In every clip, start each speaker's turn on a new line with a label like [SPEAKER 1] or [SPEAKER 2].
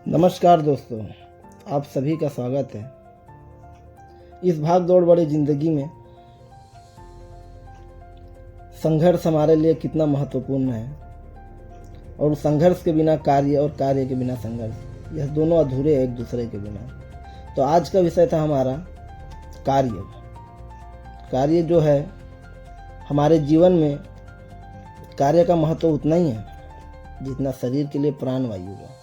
[SPEAKER 1] नमस्कार दोस्तों, आप सभी का स्वागत है। इस भाग दौड़ भरी जिंदगी में संघर्ष हमारे लिए कितना महत्वपूर्ण है और संघर्ष के बिना कार्य और कार्य के बिना संघर्ष, यह दोनों अधूरे हैं एक दूसरे के बिना। तो आज का विषय था हमारा कार्य। कार्य जो है हमारे जीवन में, कार्य का महत्व उतना ही है जितना शरीर के लिए प्राणवायु है।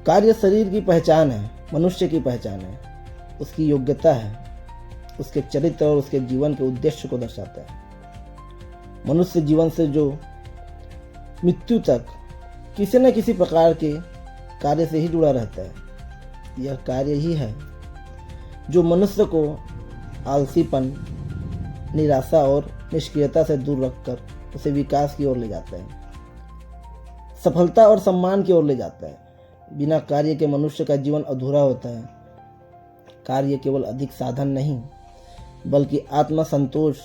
[SPEAKER 1] कार्य शरीर की पहचान है, मनुष्य की पहचान है, उसकी योग्यता है, उसके चरित्र और उसके जीवन के उद्देश्य को दर्शाता है। मनुष्य जीवन से जो मृत्यु तक किसी न किसी प्रकार के कार्य से ही जुड़ा रहता है। यह कार्य ही है जो मनुष्य को आलसीपन, निराशा और निष्क्रियता से दूर रखकर उसे विकास की ओर ले जाता है, सफलता और सम्मान की ओर ले जाता है। बिना कार्य के मनुष्य का जीवन अधूरा होता है। कार्य केवल अधिक साधन नहीं, बल्कि आत्म संतोष,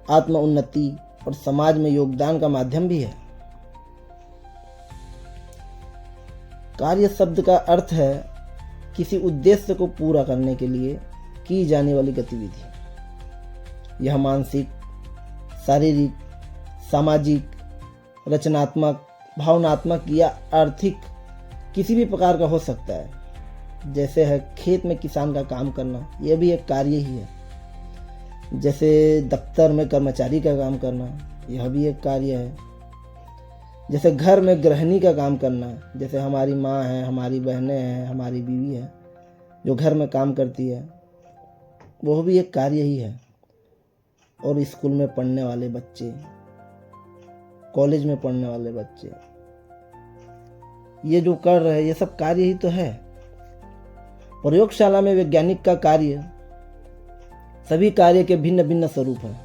[SPEAKER 1] आत्म उन्नति और समाज में योगदान का माध्यम भी है। कार्य शब्द का अर्थ है किसी उद्देश्य को पूरा करने के लिए की जाने वाली गतिविधि। यह मानसिक, शारीरिक, सामाजिक, रचनात्मक, भावनात्मक या आर्थिक किसी भी प्रकार का हो सकता है। जैसे है खेत में किसान का काम करना, यह भी एक कार्य ही है। जैसे दफ्तर में कर्मचारी का काम करना, यह भी एक कार्य है। जैसे घर में गृहिणी का काम करना, जैसे हमारी माँ है, हमारी बहनें हैं, हमारी बीवी है जो घर में काम करती है, वह भी एक कार्य ही है। और स्कूल में पढ़ने वाले बच्चे, कॉलेज में पढ़ने वाले बच्चे, ये जो कर रहे हैं ये सब कार्य ही तो है। प्रयोगशाला में वैज्ञानिक का कार्य, सभी कार्य के भिन्न भिन्न स्वरूप हैं।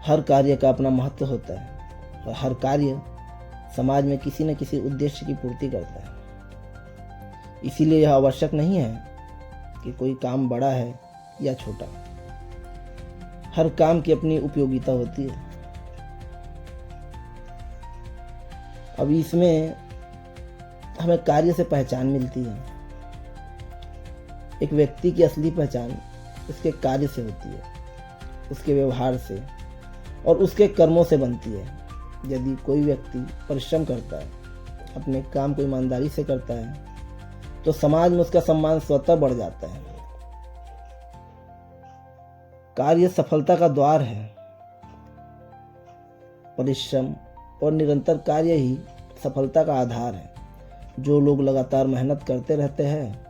[SPEAKER 1] हर कार्य का अपना महत्व होता है और हर कार्य समाज में किसी न किसी उद्देश्य की पूर्ति करता है। इसीलिए यह आवश्यक नहीं है कि कोई काम बड़ा है या छोटा, हर काम की अपनी उपयोगिता होती है। अब इसमें हमें कार्य से पहचान मिलती है। एक व्यक्ति की असली पहचान उसके कार्य से होती है, उसके व्यवहार से और उसके कर्मों से बनती है। यदि कोई व्यक्ति परिश्रम करता है, अपने काम को ईमानदारी से करता है, तो समाज में उसका सम्मान स्वतः बढ़ जाता है। कार्य सफलता का द्वार है। परिश्रम और निरंतर कार्य ही सफलता का आधार है। जो लोग लगातार मेहनत करते रहते हैं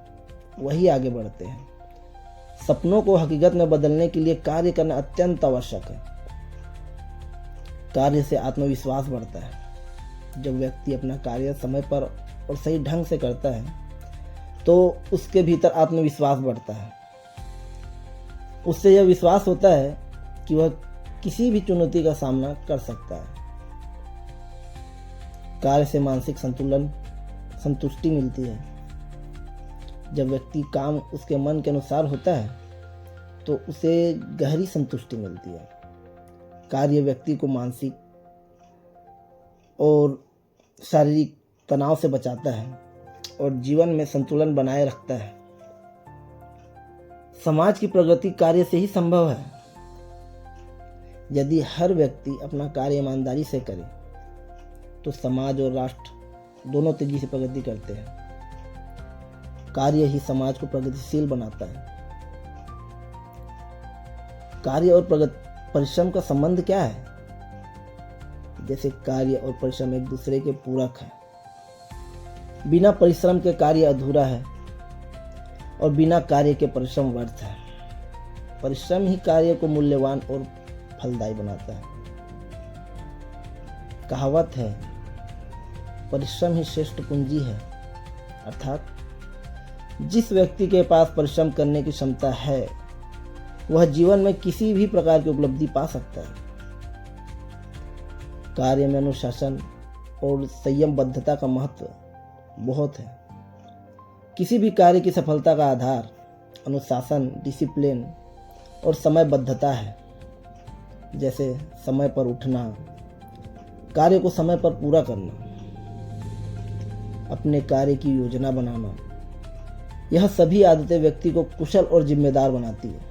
[SPEAKER 1] वही आगे बढ़ते हैं। सपनों को हकीकत में बदलने के लिए कार्य करना अत्यंत आवश्यक है। कार्य से आत्मविश्वास बढ़ता है। जब व्यक्ति अपना कार्य समय पर और सही ढंग से करता है तो उसके भीतर आत्मविश्वास बढ़ता है। उससे यह विश्वास होता है कि वह किसी भी चुनौती का सामना कर सकता है। कार्य से मानसिक संतुष्टि मिलती है। जब व्यक्ति काम उसके मन के अनुसार होता है तो उसे गहरी संतुष्टि मिलती है। कार्य व्यक्ति को मानसिक और शारीरिक तनाव से बचाता है और जीवन में संतुलन बनाए रखता है। समाज की प्रगति कार्य से ही संभव है। यदि हर व्यक्ति अपना कार्य ईमानदारी से करे तो समाज और राष्ट्र दोनों तेजी से प्रगति करते हैं। कार्य ही समाज को प्रगतिशील बनाता है। कार्य और परिश्रम का संबंध क्या है? जैसे कार्य और परिश्रम एक दूसरे के पूरक हैं। बिना परिश्रम के कार्य अधूरा है और बिना कार्य के परिश्रम व्यर्थ है। परिश्रम ही कार्य को मूल्यवान और फलदायी बनाता है। कहावत है, परिश्रम ही श्रेष्ठ पूंजी है। अर्थात जिस व्यक्ति के पास परिश्रम करने की क्षमता है वह जीवन में किसी भी प्रकार की उपलब्धि पा सकता है। कार्य में अनुशासन और संयमबद्धता का महत्व बहुत है। किसी भी कार्य की सफलता का आधार अनुशासन, डिसिप्लिन और समयबद्धता है। जैसे समय पर उठना, कार्य को समय पर पूरा करना, अपने कार्य की योजना बनाना, यह सभी आदतें व्यक्ति को कुशल और जिम्मेदार बनाती है।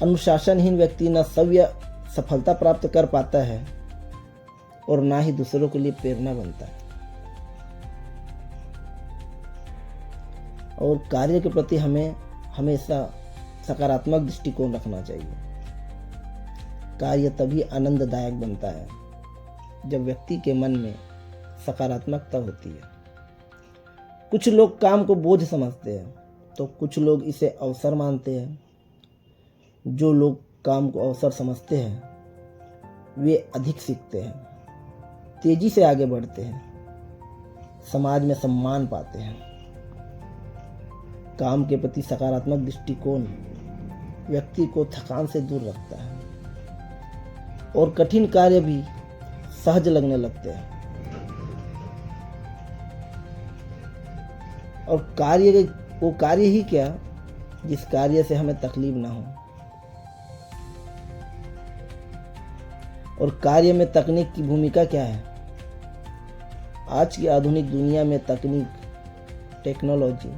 [SPEAKER 1] अनुशासनहीन व्यक्ति न स्वयं सफलता प्राप्त कर पाता है और ना ही दूसरों के लिए प्रेरणा बनता है। और कार्य के प्रति हमें हमेशा सकारात्मक दृष्टिकोण रखना चाहिए। कार्य तभी आनंददायक बनता है जब व्यक्ति के मन में सकारात्मकता होती है। कुछ लोग काम को बोझ समझते हैं तो कुछ लोग इसे अवसर मानते हैं। जो लोग काम को अवसर समझते हैं वे अधिक सीखते हैं, तेजी से आगे बढ़ते हैं, समाज में सम्मान पाते हैं। काम के प्रति सकारात्मक दृष्टिकोण व्यक्ति को थकान से दूर रखता है और कठिन कार्य भी सहज लगने लगते हैं। और वो कार्य ही क्या जिस कार्य से हमें तकलीफ ना हो। और कार्य में तकनीक की भूमिका क्या है? आज की आधुनिक दुनिया में टेक्नोलॉजी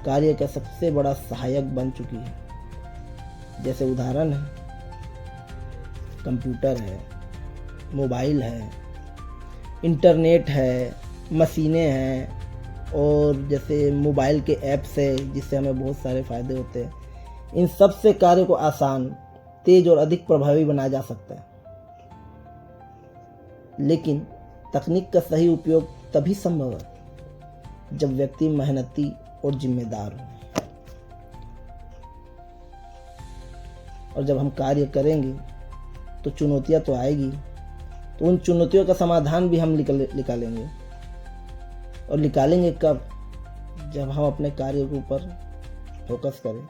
[SPEAKER 1] कार्य का सबसे बड़ा सहायक बन चुकी है। जैसे उदाहरण है, कंप्यूटर है, मोबाइल है, इंटरनेट है, मशीनें हैं, और जैसे मोबाइल के ऐप्स है जिससे हमें बहुत सारे फ़ायदे होते हैं। इन सब से कार्य को आसान, तेज और अधिक प्रभावी बनाया जा सकता है। लेकिन तकनीक का सही उपयोग तभी संभव है जब व्यक्ति मेहनती और जिम्मेदार हो। और जब हम कार्य करेंगे तो चुनौतियां तो आएगी, तो उन चुनौतियों का समाधान भी हम निकालेंगे। और निकालेंगे कब? जब हम अपने कार्य के ऊपर फोकस करें,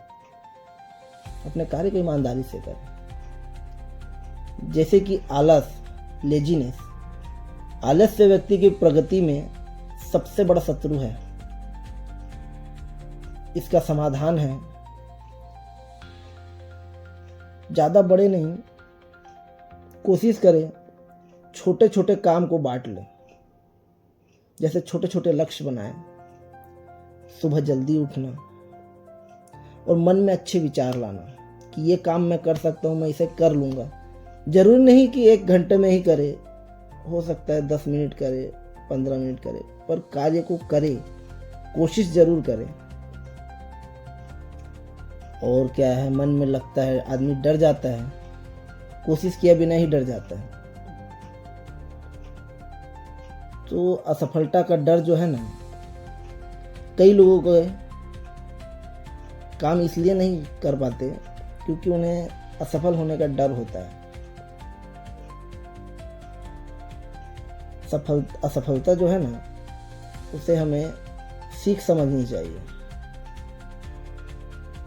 [SPEAKER 1] अपने कार्य को ईमानदारी से करें। जैसे कि लेजीनेस, आलस्य व्यक्ति की प्रगति में सबसे बड़ा शत्रु है। इसका समाधान है ज्यादा बड़े नहीं, कोशिश करें छोटे छोटे काम को बांट लें। जैसे छोटे छोटे लक्ष्य बनाएं, सुबह जल्दी उठना और मन में अच्छे विचार लाना कि ये काम मैं कर सकता हूँ, मैं इसे कर लूँगा। जरूरी नहीं कि 1 घंटे में ही करे, हो सकता है 10 मिनट करे, 15 मिनट करे, पर कार्य को करे, कोशिश जरूर करें। और क्या है, मन में लगता है, आदमी डर जाता है, कोशिश किए बिना ही डर जाता है। तो असफलता का डर जो है ना, कई लोगों को काम इसलिए नहीं कर पाते क्योंकि उन्हें असफल होने का डर होता है। असफलता जो है ना, उसे हमें सीख समझनी चाहिए।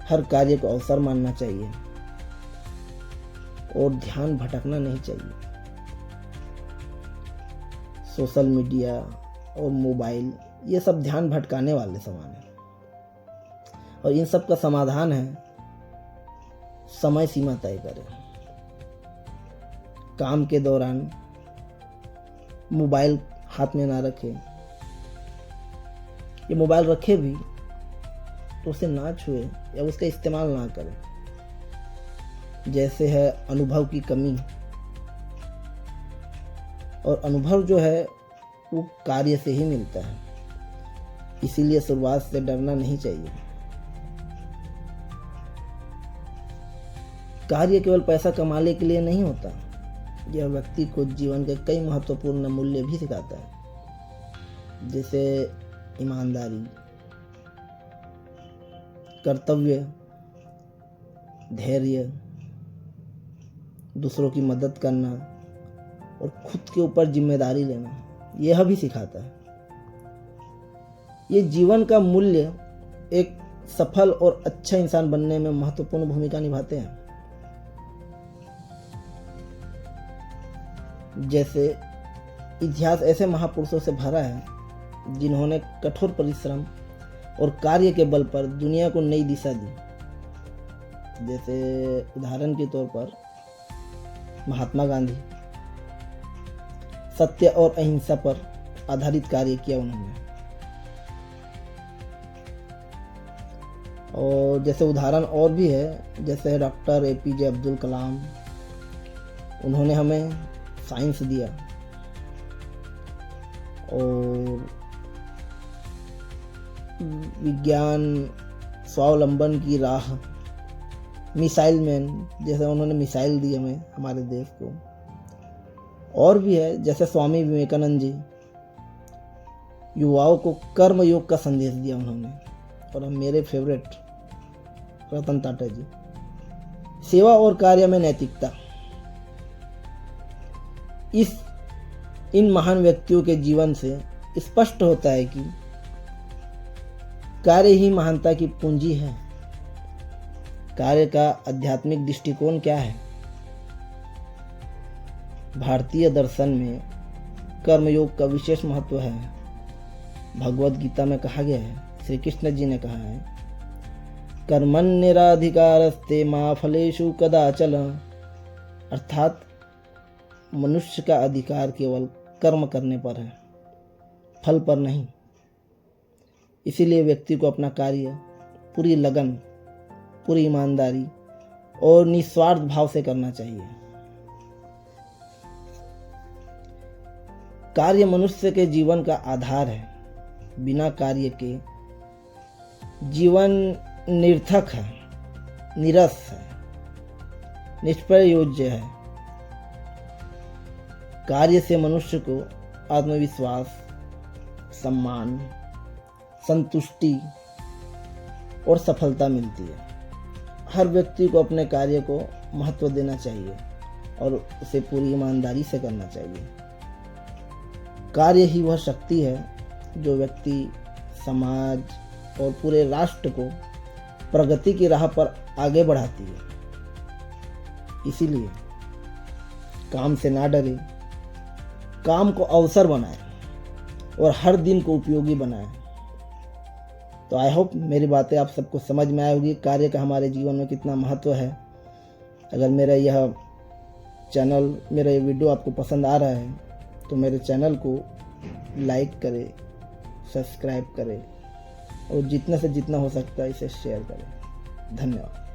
[SPEAKER 1] हर कार्य को अवसर मानना चाहिए और ध्यान भटकना नहीं चाहिए। सोशल मीडिया और मोबाइल ये सब ध्यान भटकाने वाले सामान है, और इन सब का समाधान है समय सीमा तय करें। काम के दौरान मोबाइल हाथ में ना रखें, ये मोबाइल रखे भी तो उसे ना छुए या उसका इस्तेमाल ना करें। जैसे है अनुभव की कमी, और अनुभव जो है वो कार्य से ही मिलता है, इसीलिए शुरुआत से डरना नहीं चाहिए। कार्य केवल पैसा कमाने के लिए नहीं होता, यह व्यक्ति को जीवन के कई महत्वपूर्ण मूल्य भी सिखाता है। जैसे ईमानदारी, कर्तव्य, धैर्य, दूसरों की मदद करना और खुद के ऊपर जिम्मेदारी लेना, यह भी सिखाता है। ये जीवन का मूल्य एक सफल और अच्छा इंसान बनने में महत्वपूर्ण भूमिका निभाते हैं। जैसे इतिहास ऐसे महापुरुषों से भरा है जिन्होंने कठोर परिश्रम और कार्य के बल पर दुनिया को नई दिशा दी। जैसे उदाहरण के तौर पर महात्मा गांधी सत्य और अहिंसा पर आधारित कार्य किया उन्होंने। और जैसे उदाहरण और भी है, जैसे डॉक्टर APJ अब्दुल कलाम, उन्होंने हमें साइंस दिया। और विज्ञान स्वावलंबन की राह, मिसाइल मैन, जैसे उन्होंने मिसाइल दी हमें, हमारे देश को। और भी है, जैसे स्वामी विवेकानंद जी, युवाओं को कर्म योग का संदेश दिया उन्होंने। और मेरे फेवरेट रतन टाटा जी, सेवा और कार्य में नैतिकता। इन महान व्यक्तियों के जीवन से स्पष्ट होता है कि कार्य ही महानता की पूंजी है। कार्य का आध्यात्मिक दृष्टिकोण क्या है? भारतीय दर्शन में कर्मयोग का विशेष महत्व है। भगवद गीता में कहा गया है, श्री कृष्ण जी ने कहा है, कर्मण्येवाधिकारस्ते मा फलेषु कदाचन। अर्थात मनुष्य का अधिकार केवल कर्म करने पर है, फल पर नहीं। इसीलिए व्यक्ति को अपना कार्य पूरी लगन, पूरी ईमानदारी और निस्वार्थ भाव से करना चाहिए। कार्य मनुष्य के जीवन का आधार है। बिना कार्य के जीवन निरर्थक है, निरस है, निष्प्रयोज्य है। कार्य से मनुष्य को आत्मविश्वास, सम्मान, संतुष्टि और सफलता मिलती है। हर व्यक्ति को अपने कार्य को महत्व देना चाहिए और उसे पूरी ईमानदारी से करना चाहिए। कार्य ही वह शक्ति है जो व्यक्ति, समाज और पूरे राष्ट्र को प्रगति की राह पर आगे बढ़ाती है। इसीलिए काम से ना डरे, काम को अवसर बनाएं और हर दिन को उपयोगी बनाएं। तो आई होप मेरी बातें आप सबको समझ में आई होगी, कार्य का हमारे जीवन में कितना महत्व है। अगर मेरा यह चैनल, मेरा ये वीडियो आपको पसंद आ रहा है तो मेरे चैनल को लाइक करें, सब्सक्राइब करें और जितना से जितना हो सकता है इसे शेयर करें। धन्यवाद।